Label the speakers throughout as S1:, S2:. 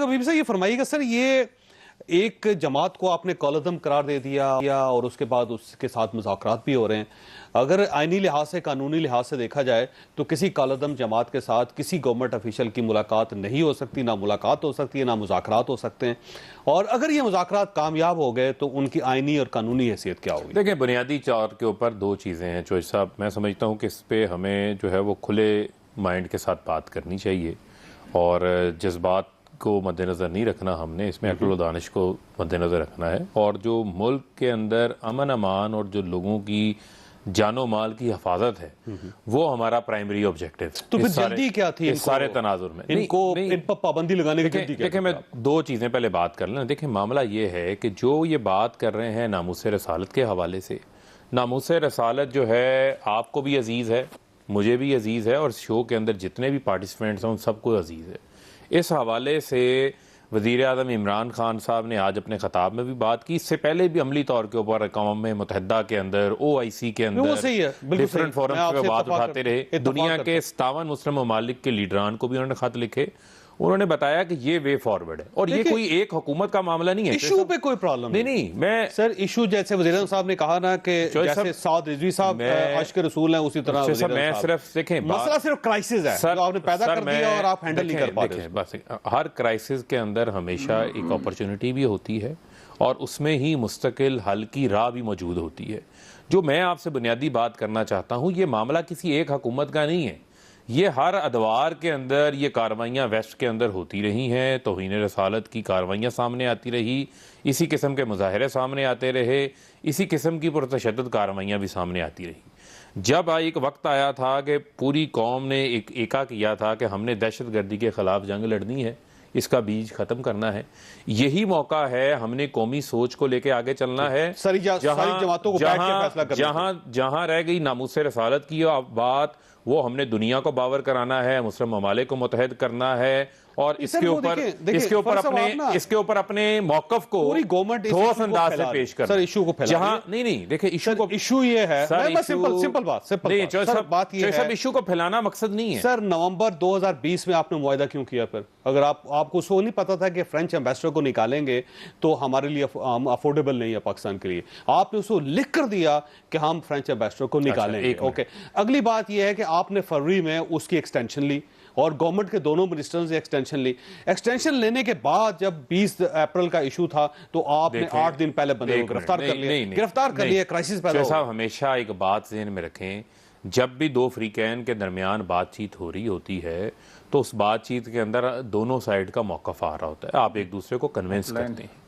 S1: Doctor حبیب صاحب یہ فرمائیے گا سر، یہ ایک جماعت کو آپ نے کالعدم قرار دے دیا اور اس کے بعد اس کے ساتھ مذاکرات بھی ہو رہے ہیں، اگر آئینی لحاظ سے قانونی لحاظ سے دیکھا جائے تو کسی کالعدم جماعت کے ساتھ کسی گورنمنٹ افیشل کی ملاقات نہیں ہو سکتی، نہ ملاقات ہو سکتی ہے نہ مذاکرات ہو سکتے ہیں، اور اگر یہ مذاکرات کامیاب ہو گئے تو ان کی آئینی اور قانونی حیثیت کیا ہوگی؟
S2: دیکھیں بنیادی طور کے اوپر دو چیزیں ہیں چوہدری صاحب، میں سمجھتا ہوں کہ اس پہ ہمیں جو ہے وہ کھلے مائنڈ کے ساتھ بات کرنی چاہیے اور جذبات کو مد نظر نہیں رکھنا، ہم نے اس میں عقل و دانش کو مد نظر رکھنا ہے، اور جو ملک کے اندر امن امان اور جو لوگوں کی جان و مال کی حفاظت ہے وہ ہمارا پرائمری آبجیکٹو ہے۔
S1: تو پھر جلدی کیا تھی
S2: اس سارے تناظر میں
S1: ان پر پابندی لگانے کی جلدی کیا؟
S2: دیکھیں میں دو چیزیں پہلے بات کر لیں۔ دیکھیں معاملہ یہ ہے کہ جو یہ بات کر رہے ہیں ناموس رسالت کے حوالے سے، ناموس رسالت جو ہے آپ کو بھی عزیز ہے، مجھے بھی عزیز ہے، اور شو کے اندر جتنے بھی پارٹیسپینٹس ہیں ان سب کو عزیز ہے۔ اس حوالے سے وزیر اعظم عمران خان صاحب نے آج اپنے خطاب میں بھی بات کی، اس سے پہلے بھی عملی طور کے اوپر اقوام متحدہ کے اندر، OIC کے اندر ڈیفرنٹ فورمز پہ بات اٹھاتے رہے، دنیا کے 57 مسلم ممالک کے لیڈران کو بھی انہوں نے خط لکھے، انہوں نے بتایا کہ یہ وے فارورڈ ہے، اور یہ کوئی ایک حکومت کا معاملہ نہیں ہے۔
S1: ایشو پہ کوئی پرابلم
S2: نہیں میں
S1: سر، ایشو جیسے وزیر اعظم صاحب نے کہا نا کہ جیسے سعد رضوی صاحب عشق رسول ہیں، اسی طرح
S2: میں صرف دیکھیں
S1: مسئلہ صرف کرائسس ہے جو آپ نے پیدا کر دیا اور آپ ہینڈل نہیں کر پا رہے۔
S2: بس ہر کرائسس کے اندر ہمیشہ ایک اپرچونٹی بھی ہوتی ہے اور اس میں ہی مستقل حل کی راہ بھی موجود ہوتی ہے۔ جو میں آپ سے بنیادی بات کرنا چاہتا ہوں، یہ معاملہ کسی ایک حکومت کا نہیں ہے، یہ ہر ادوار کے اندر یہ کارروائیاں ویسٹ کے اندر ہوتی رہی ہیں، توہین رسالت کی کارروائیاں سامنے آتی رہی، اسی قسم کے مظاہرے سامنے آتے رہے، اسی قسم کی پرتشدد کارروائیاں بھی سامنے آتی رہی۔ جب ایک وقت آیا تھا کہ پوری قوم نے ایک ایکا کیا تھا کہ ہم نے دہشت گردی کے خلاف جنگ لڑنی ہے، اس کا بیج ختم کرنا ہے، یہی موقع ہے، ہم نے قومی سوچ کو لے کے آگے چلنا ہے، جہاں رہ گئی ناموس رسالت کی بات، وہ ہم نے دنیا کو باور کرانا ہے، مسلم ممالک کو متحد کرنا ہے، اور اس کے اوپر اپنے موقف کو ٹھوس انداز سے پیش کرنا ہے۔ ایشو کو پھیلانا نہیں، دیکھیں
S1: ایشو یہ ہے، سمپل بات یہ ہے،
S2: ایشو کو پھیلانا مقصد نہیں ہے۔
S1: سر نومبر 2020 میں آپ نے معاہدہ کیوں کیا پھر؟ اگر آپ کو سو نہیں پتا تھا کہ فرینچ ایمبیسڈر کو نکالیں گے تو ہمارے لیے افورڈیبل نہیں ہے پاکستان کے لیے، آپ نے اس کو لکھ کر دیا کہ ہم فرینچ ایمبیسڈر کو نکالیں گے، اوکے۔ اگلی بات یہ ہے کہ آپ نے فروری میں اس کی ایکسٹینشن لی اور گورنمنٹ کے دونوں منسٹرز نے ایکسٹینشن لی۔ ایکسٹینشن لینے کے بعد جب 20 اپریل کا ایشو تھا تو آپ نے 8 دن پہلے بندے کو گرفتار کر لیا، کرائسس پیدا ہو گیا۔
S2: ہمیشہ ایک بات ذہن میں رکھیں، جب بھی دو فریقین کے درمیان بات چیت ہو رہی ہوتی ہے تو اس بات چیت کے اندر دونوں سائیڈ کا موقف آ رہا ہوتا ہے، آپ ایک دوسرے کو کنونس کرتے ہیں۔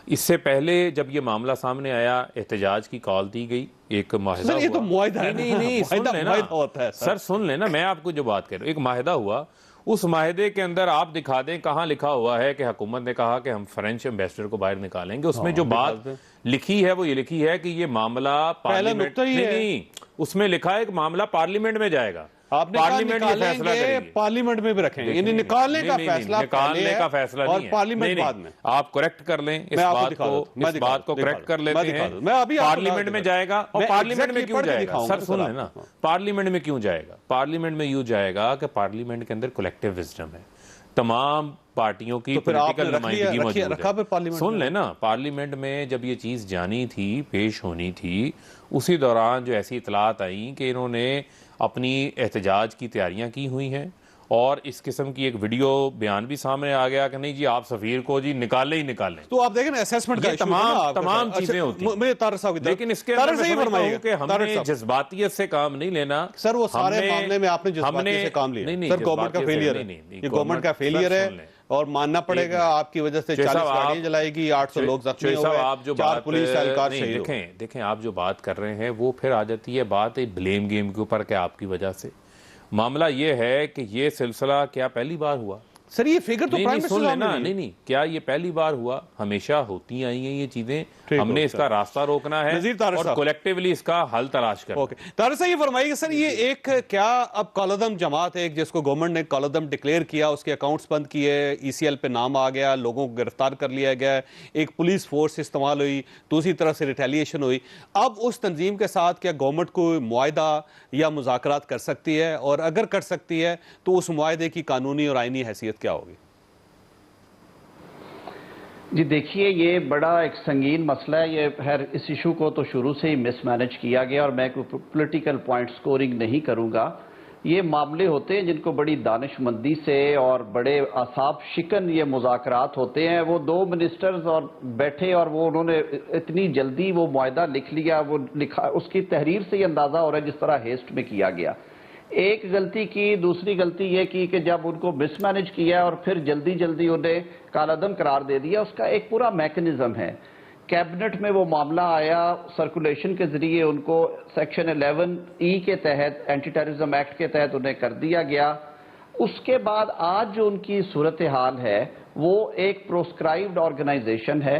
S2: اس سے پہلے جب یہ معاملہ سامنے آیا، احتجاج کی کال دی گئی، ایک معاہدہ ہوا۔
S1: یہ تو معاہدہ ہے،
S2: نہیں سر سن لینا، میں آپ کو جو بات کر رہا ہوں، ایک معاہدہ ہوا، اس معاہدے کے اندر آپ دکھا دیں کہاں لکھا ہوا ہے کہ حکومت نے کہا کہ ہم فرینچ ایمبیسڈر کو باہر نکالیں گے۔ اس میں جو بات لکھی ہے وہ یہ لکھی ہے کہ یہ معاملہ پارلیمنٹ نہیں، اس میں لکھا ہے کہ معاملہ پارلیمنٹ میں جائے گا،
S1: پارلیمنٹ یہ فیصلہ کرے گی، پارلیمنٹ میں بھی رکھیں گے، یعنی نکالنے کا فیصلہ
S2: نہیں ہے،
S1: پارلیمنٹ بعد میں۔
S2: آپ کریکٹ کر لیں اس بات کو کریکٹ کر لیتے ہیں، پارلیمنٹ میں جائے گا، اور پارلیمنٹ میں کیوں جائے گا؟ سر سن لینا، پارلیمنٹ میں کیوں جائے گا؟ پارلیمنٹ میں یوں جائے گا کہ پارلیمنٹ کے اندر کولیکٹیو وزڈم ہے، تمام پارٹیوں کی پولیٹیکل نمائندگی موجود ہے۔ سن لینا، پارلیمنٹ میں جب یہ چیز جانی تھی، پیش ہونی تھی، اسی دوران جو ایسی اطلاعات آئیں کہ انہوں نے اپنی احتجاج کی تیاریاں کی ہوئی ہیں، اور اس قسم کی ایک ویڈیو بیان بھی سامنے آ گیا کہ نہیں جی آپ سفیر کو جی نکالیں ہی نکالیں۔
S1: تو آپ دیکھیں نا اسیسمنٹ کا
S2: تمام چیزیں ہوتی ہیں، لیکن اس کے اندر میں سمجھتا ہوں کہ ہم نے جذباتیت سے کام نہیں لینا۔
S1: سر وہ سارے معاملے میں آپ نے جذباتیت سے کام لیا، سر گورنمنٹ کا فیلئر ہے، یہ گورنمنٹ کا فیلئر ہے اور ماننا پڑے گا، آپ کی وجہ سے 40 گاڑیاں جلائے گی، 800 لوگ زخمی ہوئے، 4 پولیس اہلکار شہید ہوئے۔
S2: دیکھیں آپ جو بات کر رہے ہیں وہ پھر آ جاتی ہے بات بلیم گیم کے اوپر کہ آپ کی وجہ سے۔ معاملہ یہ ہے کہ یہ سلسلہ کیا پہلی بار ہوا؟
S1: سر یہ فگر تو پرائم منسٹر صاحب نے
S2: نہیں، کیا یہ پہلی بار ہوا؟ ہمیشہ ہوتی آئی ہیں یہ چیزیں، ہم نے اس کا راستہ روکنا ہے اور کولیکٹیولی اس کا حل تلاش کرنا ہے۔
S1: طارق صاحب یہ فرمائیے کہ سر یہ ایک کیا اب کالعدم جماعت ایک جس کو گورنمنٹ نے کالعدم ڈکلیئر کیا، اس کے اکاؤنٹس بند کیے، ECL پہ نام آ گیا، لوگوں کو گرفتار کر لیا گیا، ایک پولیس فورس استعمال ہوئی، دوسری طرح سے ریٹیلیشن ہوئی، اب اس تنظیم کے ساتھ کیا گورنمنٹ کوئی معاہدہ یا مذاکرات کر سکتی ہے؟ اور اگر کر سکتی ہے تو اس معاہدے کی قانونی اور آئینی حیثیت کیا ہوگی؟
S3: جی دیکھیے، یہ بڑا ایک سنگین مسئلہ ہے. یہ خیر اس ایشو کو تو شروع سے ہی مس مینج کیا گیا، اور میں کوئی پولیٹیکل پوائنٹ سکورنگ نہیں کروں گا. یہ معاملے ہوتے ہیں جن کو بڑی دانش مندی سے اور بڑے اعصاب شکن یہ مذاکرات ہوتے ہیں. وہ دو منسٹرز اور بیٹھے، اور وہ انہوں نے اتنی جلدی وہ معاہدہ لکھ لیا. وہ لکھا، اس کی تحریر سے یہ اندازہ ہو رہا ہے جس طرح ہیسٹ میں کیا گیا. ایک غلطی کی، دوسری غلطی یہ کی کہ جب ان کو مس مینج کیا اور پھر جلدی جلدی انہیں کالعدم قرار دے دیا. اس کا ایک پورا میکنزم ہے. کیبنٹ میں وہ معاملہ آیا، سرکولیشن کے ذریعے ان کو سیکشن 11E کے تحت، اینٹی ٹیررزم ایکٹ کے تحت انہیں کر دیا گیا. اس کے بعد آج جو ان کی صورتحال ہے وہ ایک پروسکرائبڈ آرگنائزیشن ہے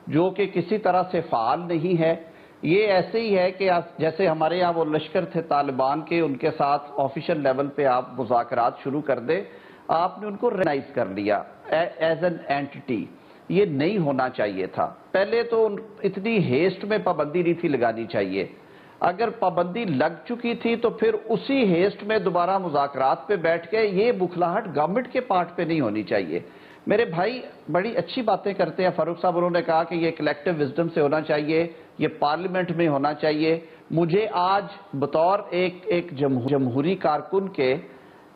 S3: جو کہ کسی طرح سے فعال نہیں ہے. یہ ایسے ہی ہے کہ جیسے ہمارے یہاں وہ لشکر تھے طالبان کے، ان کے ساتھ آفیشل لیول پہ آپ مذاکرات شروع کر دیں، آپ نے ان کو ریکگنائز کر لیا ایز این اینٹی. یہ نہیں ہونا چاہیے تھا. پہلے تو اتنی ہیسٹ میں پابندی نہیں تھی لگانی چاہیے. اگر پابندی لگ چکی تھی تو پھر اسی ہیسٹ میں دوبارہ مذاکرات پہ بیٹھ کے یہ بکھلاہٹ گورنمنٹ کے پارٹ پہ نہیں ہونی چاہیے. میرے بھائی بڑی اچھی باتیں کرتے ہیں. فاروق صاحب انہوں نے کہا کہ یہ کلیکٹیو وزڈم سے ہونا چاہیے، یہ پارلیمنٹ میں ہونا چاہیے. مجھے آج بطور ایک جمہوری کارکن کے،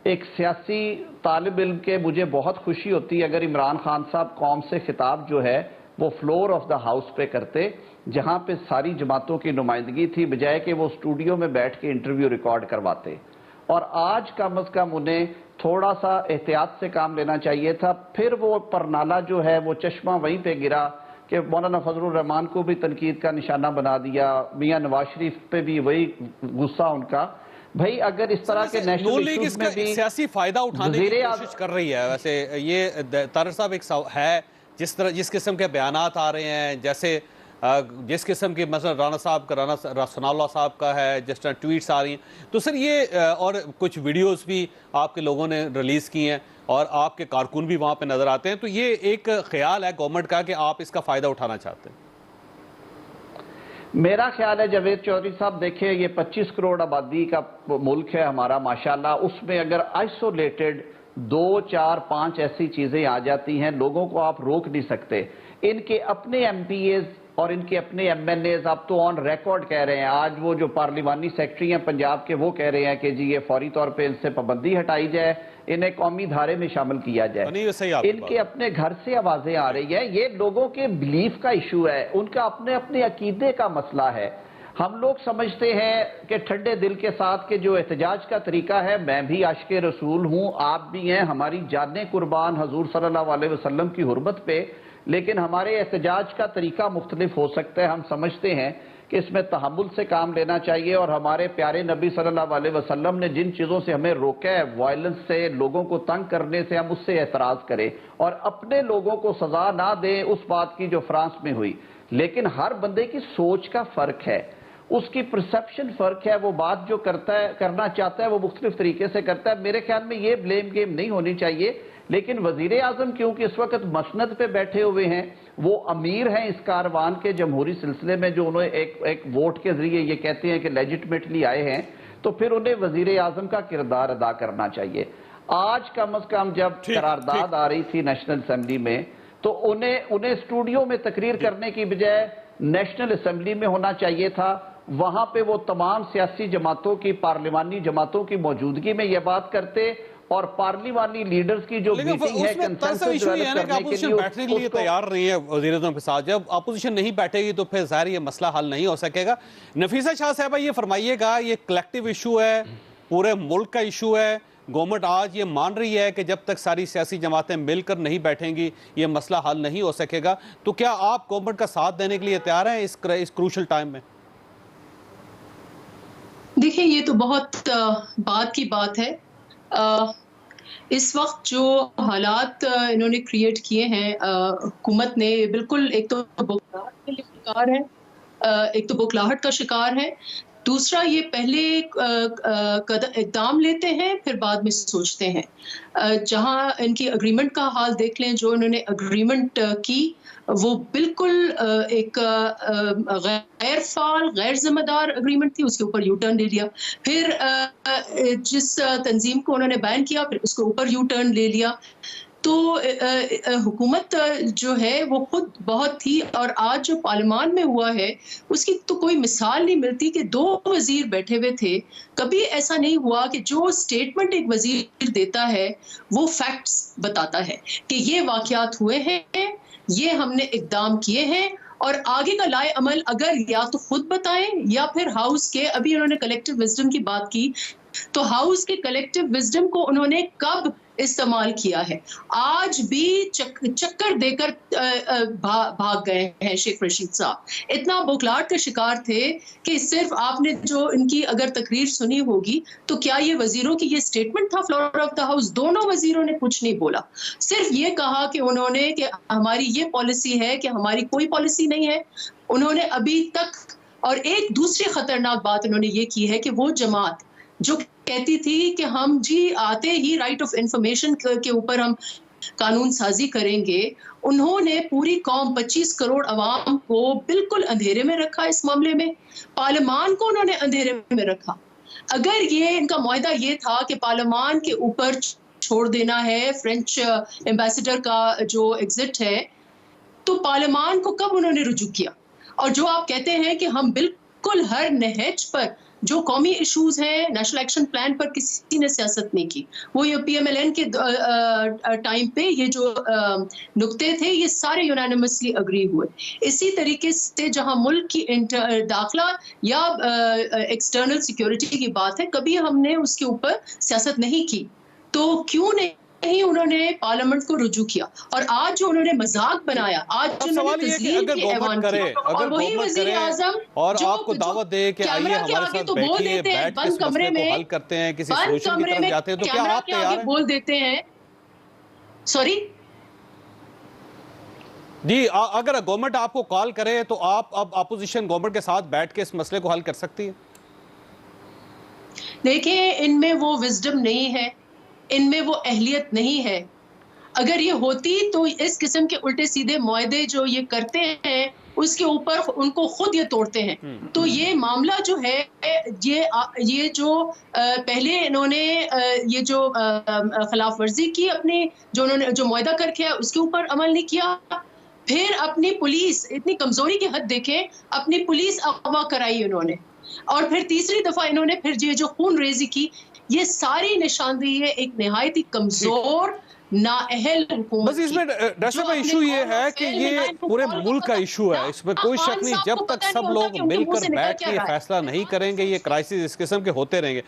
S3: ایک سیاسی طالب علم کے، مجھے بہت خوشی ہوتی اگر عمران خان صاحب قوم سے خطاب جو ہے وہ فلور آف دا ہاؤس پہ کرتے، جہاں پہ ساری جماعتوں کی نمائندگی تھی، بجائے کہ وہ اسٹوڈیو میں بیٹھ کے انٹرویو ریکارڈ کرواتے. اور آج کم از کم انہیں تھوڑا سا احتیاط سے کام لینا چاہیے تھا. پھر وہ پرنالہ جو ہے وہ چشمہ وہیں پہ گرا کہ مولانا فضل الرحمان کو بھی تنقید کا نشانہ بنا دیا، میاں نواز شریف پہ بھی وہی غصہ ان کا. بھائی اگر اس طرح کے نیشنل ایشوز میں بھی
S1: سیاسی فائدہ اٹھانے کی کوشش کر رہی ہے. ویسے یہ طاہر صاحب ایک ہے جس قسم کے بیانات آ رہے ہیں، جیسے جس قسم کی مثلا رانا ثناء اللہ صاحب کا ہے، جس طرح ٹویٹس آ رہی ہیں، تو سر یہ اور کچھ ویڈیوز بھی آپ کے لوگوں نے ریلیز کی ہیں اور آپ کے کارکن بھی وہاں پہ نظر آتے ہیں، تو یہ ایک خیال ہے گورنمنٹ کا کہ آپ اس کا فائدہ اٹھانا چاہتے ہیں؟
S3: میرا خیال ہے جاوید چودھری صاحب، دیکھیں یہ 25 کروڑ آبادی کا ملک ہے ہمارا ماشاءاللہ. اس میں اگر آئسولیٹڈ 2 4 5 ایسی چیزیں آ جاتی ہیں، لوگوں کو آپ روک نہیں سکتے. ان کے اپنے ایم پی ایز اور ان کے اپنے ایم ایل ایز اب تو آن ریکارڈ کہہ رہے ہیں. آج وہ جو پارلیمانی سیکرٹری ہیں پنجاب کے، وہ کہہ رہے ہیں کہ جی یہ فوری طور پہ ان سے پابندی ہٹائی جائے، انہیں قومی دھارے میں شامل کیا جائے. ان کے اپنے گھر سے آوازیں آ رہی ہیں. یہ لوگوں کے بلیف کا ایشو ہے، ان کا اپنے عقیدے کا مسئلہ ہے. ہم لوگ سمجھتے ہیں کہ ٹھنڈے دل کے ساتھ کہ جو احتجاج کا طریقہ ہے، میں بھی عاشق رسول ہوں، آپ بھی ہیں، ہماری جانیں قربان حضور صلی اللہ علیہ وسلم کی حرمت پہ، لیکن ہمارے احتجاج کا طریقہ مختلف ہو سکتا ہے. ہم سمجھتے ہیں کہ اس میں تحمل سے کام لینا چاہیے، اور ہمارے پیارے نبی صلی اللہ علیہ وسلم نے جن چیزوں سے ہمیں روکا ہے، وائلنس سے، لوگوں کو تنگ کرنے سے، ہم اس سے اعتراض کریں اور اپنے لوگوں کو سزا نہ دیں اس بات کی جو فرانس میں ہوئی. لیکن ہر بندے کی سوچ کا فرق ہے، اس کی پرسپشن فرق ہے. وہ بات جو کرنا چاہتا ہے وہ مختلف طریقے سے کرتا ہے. میرے خیال میں یہ بلیم گیم نہیں ہونی چاہیے. لیکن وزیر اعظم کیونکہ اس وقت مسند پہ بیٹھے ہوئے ہیں، وہ امیر ہیں اس کاروان کے جمہوری سلسلے میں، جو انہیں ایک ووٹ کے ذریعے یہ کہتے ہیں کہ لیجٹمیٹلی آئے ہیں، تو پھر انہیں وزیر اعظم کا کردار ادا کرنا چاہیے. آج کم از کم جب قرارداد آ رہی تھی نیشنل اسمبلی میں، تو انہیں اسٹوڈیو میں تقریر کرنے کی بجائے نیشنل اسمبلی میں ہونا چاہیے تھا. وہاں پہ وہ تمام سیاسی جماعتوں کی، پارلیمانی جماعتوں کی موجودگی میں یہ بات کرتے، اور پارلیمانی لیڈرز کی جو میٹنگ ہے کنسنسس ڈیولپ کرنے کے لیے
S1: بیٹھنے کے لیے تیار نہیں ہے وزیر اعظم کے ساتھ. جب اپوزیشن نہیں بیٹھے گی تو پھر ظاہر یہ مسئلہ حل نہیں ہو سکے گا. نفیسہ شاہ صاحبہ یہ فرمائیے گا، یہ کلیکٹیو ایشو ہے، پورے ملک کا ایشو ہے، گورنمنٹ آج یہ مان رہی ہے کہ جب تک ساری سیاسی جماعتیں مل کر نہیں بیٹھیں گی یہ مسئلہ حل نہیں ہو سکے گا، تو کیا آپ گورنمنٹ کا ساتھ دینے کے لیے تیار ہیں اس کروشل ٹائم میں؟
S4: دیکھیں یہ تو بہت بات کی بات ہے. اس وقت جو حالات انہوں نے کریٹ کیے ہیں حکومت نے، بالکل ایک تو بوکھلاہٹ کا شکار ہے. دوسرا یہ پہلے اقدام لیتے ہیں پھر بعد میں سوچتے ہیں. جہاں ان کی اگریمنٹ کا حال دیکھ لیں، جو انہوں نے اگریمنٹ کی وہ بالکل ایک غیر فعال، غیر ذمہ دار اگریمنٹ تھی. اس کے اوپر یو ٹرن لے لیا. پھر جس تنظیم کو انہوں نے بین کیا، پھر اس کے اوپر یو ٹرن لے لیا. تو حکومت جو ہے وہ خود بہت تھی، اور آج جو پارلیمان میں ہوا ہے اس کی تو کوئی مثال نہیں ملتی کہ 2 وزیر بیٹھے ہوئے تھے. کبھی ایسا نہیں ہوا کہ جو سٹیٹمنٹ ایک وزیر دیتا ہے وہ فیکٹس بتاتا ہے کہ یہ واقعات ہوئے ہیں، یہ ہم نے اقدام کیے ہیں، اور آگے کا لائے عمل اگر یا تو خود بتائیں یا پھر ہاؤس کے. ابھی انہوں نے کلیکٹیو وزڈم کی بات کی، تو ہاؤس کے کلیکٹیو وزڈم کو انہوں نے کب استعمال کیا ہے؟ آج بھی چکر دے کر بھاگ گئے ہیں شیخ رشید صاحب. اتنا بوکھلاہٹ کا شکار تھے کہ صرف آپ نے جو ان کی اگر تقریر سنی ہوگی تو کیا یہ وزیروں کی یہ سٹیٹمنٹ تھا فلور آف دا ہاؤس؟ دونوں وزیروں نے کچھ نہیں بولا، صرف یہ کہا کہ انہوں نے کہ ہماری یہ پالیسی ہے کہ ہماری کوئی پالیسی نہیں ہے. انہوں نے ابھی تک، اور ایک دوسری خطرناک بات انہوں نے یہ کی ہے کہ وہ جماعت جو کہتی تھی کہ ہم جی آتے ہی رائٹ آف انفارمیشن کے اوپر ہم قانون سازی کریں گے، انہوں نے پوری قوم 25 کروڑ عوام کو بالکل اندھیرے میں رکھا. اس معاملے میں پارلیمان کو انہوں نے اندھیرے میں رکھا. اگر یہ ان کا معاہدہ یہ تھا کہ پارلیمان کے اوپر چھوڑ دینا ہے فرینچ ایمبیسڈر کا جو ایگزٹ ہے، تو پارلیمان کو کب انہوں نے رجوع کیا؟ اور جو آپ کہتے ہیں کہ ہم بالکل ہر نہج پر جو قومی ایشوز ہیں، نیشنل ایکشن پلان پر کسی نے سیاست نہیں کی. وہ یہ پی ایم ایل این کے ٹائم پہ یہ جو نقطے تھے یہ سارے یونانیمسلی اگری ہوئے. اسی طریقے سے جہاں ملک کی داخلہ یا ایکسٹرنل سیکیورٹی کی بات ہے، کبھی ہم نے اس کے اوپر سیاست نہیں کی. تو کیوں نہیں انہوں نے پارلیمنٹ کو رجوع کیا؟ اور آج جو انہوں نے مذاق بنایا، آج جو انہوں نے تزلیل کے ایوان کیا، اور وہی وزیر اعظم
S1: اور آپ کو دعوت دے کہ آئیے ہمارے ساتھ بیٹھیے، بیٹھ کے اس مسئلے کو حل کرتے ہیں، کسی سولوشن کی طرف جاتے ہیں، تو کیا آپ تیار ہیں؟
S4: بول دیتے ہیں سوری
S1: جی، اگر گورنمنٹ آپ کو کال کرے تو آپ اب اپوزیشن گورنمنٹ کے ساتھ بیٹھ کے اس مسئلے کو حل کر سکتی ہیں؟
S4: دیکھیں، ان میں وہ وزڈم نہیں ہے، ان میں وہ اہلیت نہیں ہے. اگر یہ ہوتی تو اس قسم کے الٹے سیدھے معاہدے جو یہ کرتے ہیں اس کے اوپر ان کو خود یہ توڑتے ہیں. تو یہ معاملہ جو ہے یہ جو پہلے انہوں نے یہ جو خلاف ورزی کی اپنی جو انہوں نے جو معاہدہ کر کے اس کے اوپر عمل نہیں کیا، پھر اپنی پولیس اتنی کمزوری کی حد دیکھیں، اپنی پولیس اغوا کرائی انہوں نے، اور پھر تیسری دفعہ انہوں نے پھر یہ جو خون ریزی کی. یہ ساری نشاندہی ہے ایک نہایت ہی کمزور نااہل حکومت.
S1: بس اس میں ڈاکٹر صاحب ایشو یہ ہے کہ یہ پورے ملک کا ایشو ہے، اس میں کوئی شک نہیں. جب تک سب لوگ مل کر بیٹھ کے یہ فیصلہ نہیں کریں گے، یہ کرائسس اس قسم کے ہوتے رہیں گے.